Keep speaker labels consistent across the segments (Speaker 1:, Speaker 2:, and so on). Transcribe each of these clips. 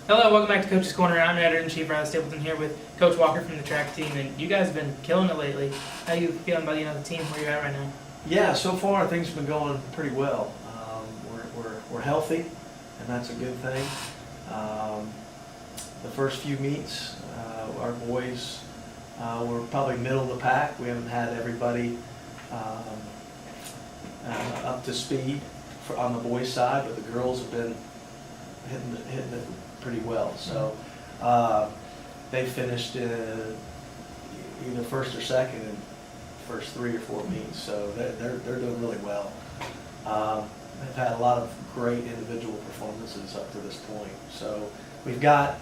Speaker 1: Hello, welcome back to Coach's Corner. I'm Editor-in-Chief Rilee Stapleton here with Coach Walker from the track team, and you guys have been killing it lately. How you feeling about the team, where you're at right now?
Speaker 2: Yeah, so far things have been going pretty well. We're healthy, and that's a good thing. The first few meets, our boys were probably middle of the pack. We haven't had everybody up to speed on the boys' side, but the girls have been hitting it pretty well. So they finished either first or second in first 3 or 4 meets. So they're doing really well. They've had a lot of great individual performances up to this point. So we've got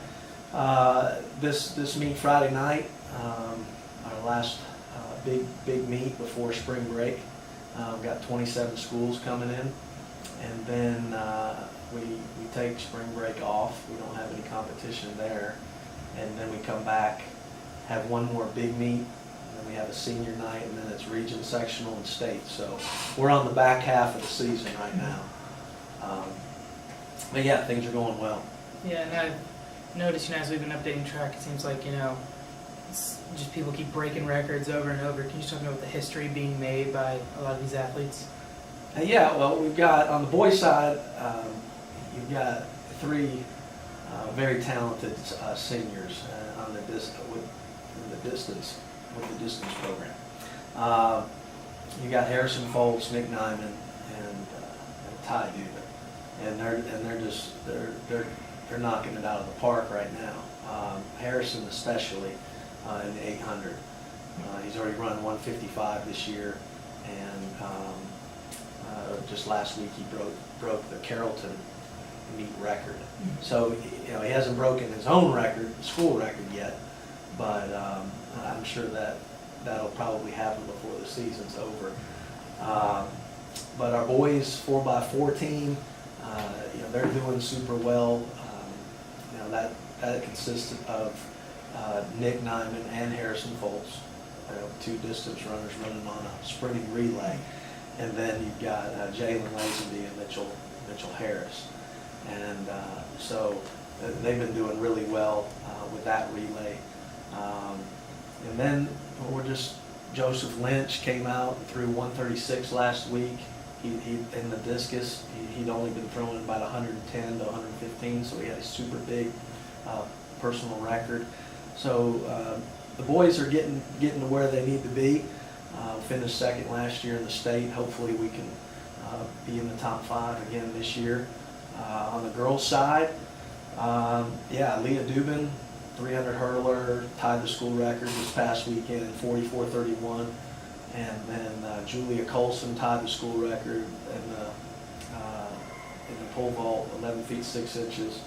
Speaker 2: this meet Friday night, our last big meet before spring break. We've got 27 schools coming in, and then we take spring break off. We don't have any competition there, and then we come back, have one more big meet, and then we have a senior night, and then it's region, sectional, and state. So we're on the back half of the season right now. But yeah, things are going well.
Speaker 1: Yeah, and I've noticed, as we've been updating track, it seems like, it's just people keep breaking records over and over. Can you just talk about the history being made by a lot of these athletes?
Speaker 2: Yeah, well, we've got, on the boys' side, you've got 3 very talented seniors on the distance program. You got Harrison Foltz, Nick Nyman, and Ty Dubin, and they're knocking it out of the park right now. Harrison especially in the 800. He's already run 155 this year, and just last week he broke the Carrollton meet record. So he hasn't broken his own record, school record yet, but I'm sure that'll probably happen before the season's over. But our boys 4x4 team, they're doing super well. That consists of Nick Nyman and Harrison Foltz, 2 distance runners running on a sprinting relay. And then you've got Jalen Lazenby and Mitchell Harris. And so they've been doing really well with that relay. And then Joseph Lynch came out and threw 136 last week. He in the discus, he'd only been throwing about 110 to 115, so he had a super big personal record. So the boys are getting to where they need to be. Finished second last year in the state. Hopefully we can be in the top 5 again this year. On the girls' side, Leah Dubin, 300 hurler, tied the school record this past weekend in 44:31. And then Julia Colson tied the school record in the pole vault, 11 feet 6 inches.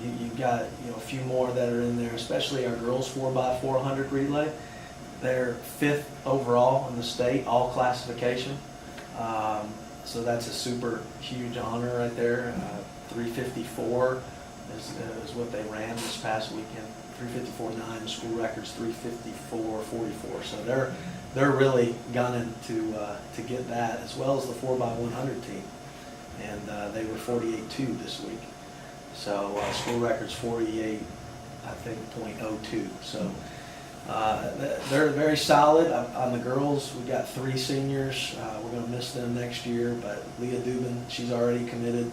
Speaker 2: You've got a few more that are in there, especially our girls 4x400 relay. They're 5th overall in the state, all classification. So that's a super huge honor right there. 354 is what they ran this past weekend. 354.9. The school record's 354.44. So they're really gunning to get that, as well as the 4x100 team. And they were 48.2 this week. So school record's 48, I think, .02. So they're very solid. On the girls, we've got 3 seniors. We're going to miss them next year, but Leah Dubin, she's already committed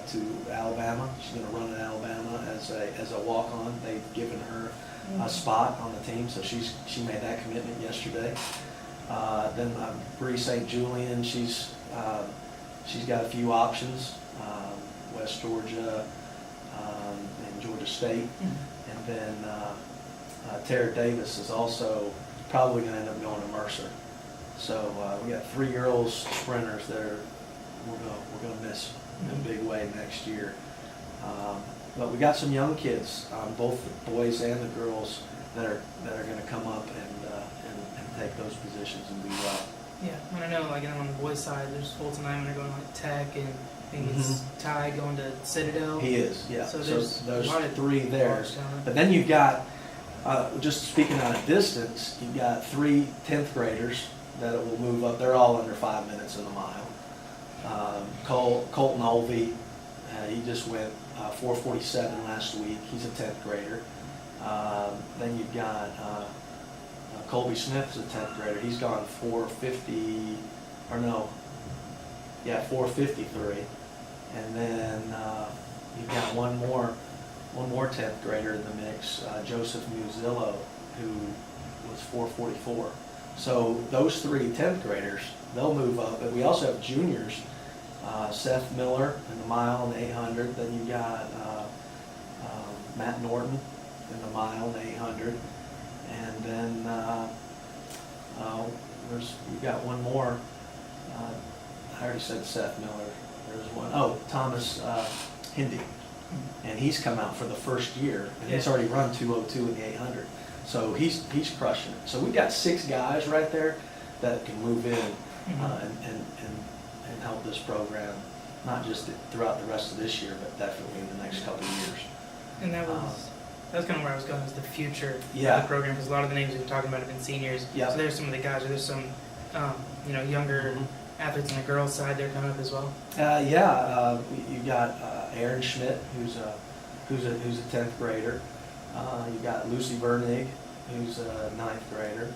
Speaker 2: to Alabama. She's going to run at Alabama as a walk-on. They've given her a spot on the team, so she made that commitment yesterday. Then Bree St. Julian, she's got a few options, West Georgia and Georgia State, and then Tara Davis is also probably going to end up going to Mercer. So we got 3 girls sprinters that we're going to miss in a big way next year. But we got some young kids, both the boys and the girls, that are going to come up and take those positions and do well.
Speaker 1: Yeah, I know, on the boys' side, there's Fulton and I going Tech, and I think it's Ty going to Citadel.
Speaker 2: He is, yeah.
Speaker 1: So there's
Speaker 2: a lot of 3 there. But then you've got, just speaking on a distance, you've got 3 10th graders that will move up. They're all under 5 minutes in a mile. Colton Olvey, he just went 4:47 last week. He's a 10th grader. Then you've got Colby Smith is a 10th grader. He's gone 4:50, or no, yeah, 4:53. And then you've got one more 10th grader in the mix, Joseph Musillo, who was 4:44. So those three 10th graders, they'll move up. But we also have juniors, Seth Miller in the mile and the 800. Then you got Matt Norton in the mile and the 800. And then we've got one more. I already said Seth Miller. There's one. Oh, Thomas Hindy. And he's come out for the first year, and he's already run 2:02 in the 800. So he's crushing it. So we've got 6 guys right there that can move in and help this program, not just throughout the rest of this year, but definitely in the next couple of years.
Speaker 1: And that was kind of where I was going, is the future of
Speaker 2: Yeah.
Speaker 1: the program, because a lot of the names we've been talking about have been seniors.
Speaker 2: Yeah.
Speaker 1: So there's some of the guys, or there's some younger athletes on the girls' side there coming up as well.
Speaker 2: You got Aaron Schmidt, who's a 10th grader. You got Lucy Vernig, who's a 9th grader.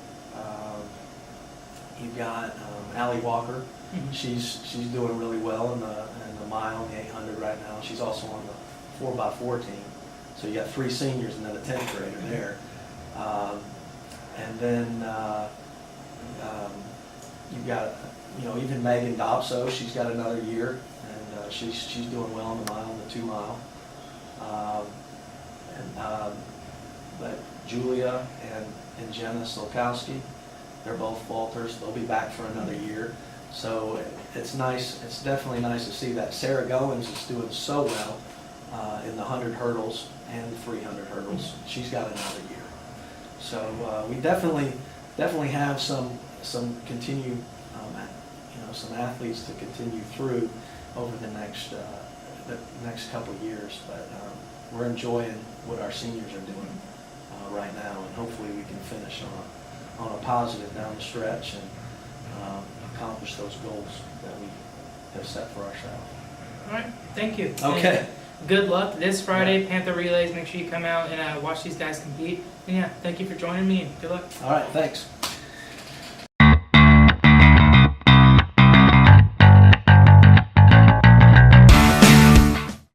Speaker 2: You got Allie Walker.
Speaker 1: Mhm.
Speaker 2: She's doing really well in the mile and the 800 right now. She's also on the 4x4 team. So you got 3 seniors and then a 10th grader there. And then you've got even Megan Dobso. She's got another year, and she's doing well in the mile and the 2 mile. But Julia and Jenna Slokowski, they're both vaulters. They'll be back for another year. So it's nice. It's definitely nice to see that. Sarah Goins is doing so well in the 100 hurdles and the 300 hurdles. She's got another year. So we definitely have some continued some athletes to continue through over the next couple of years. But we're enjoying what our seniors are doing right now, and hopefully we can finish on a positive down the stretch and accomplish those goals that we have set for ourselves.
Speaker 1: All right, thank you.
Speaker 2: Okay.
Speaker 1: And good luck this Friday, Panther Relays. Make sure you come out and watch these guys compete. And yeah, thank you for joining me, and good luck.
Speaker 2: All right, thanks.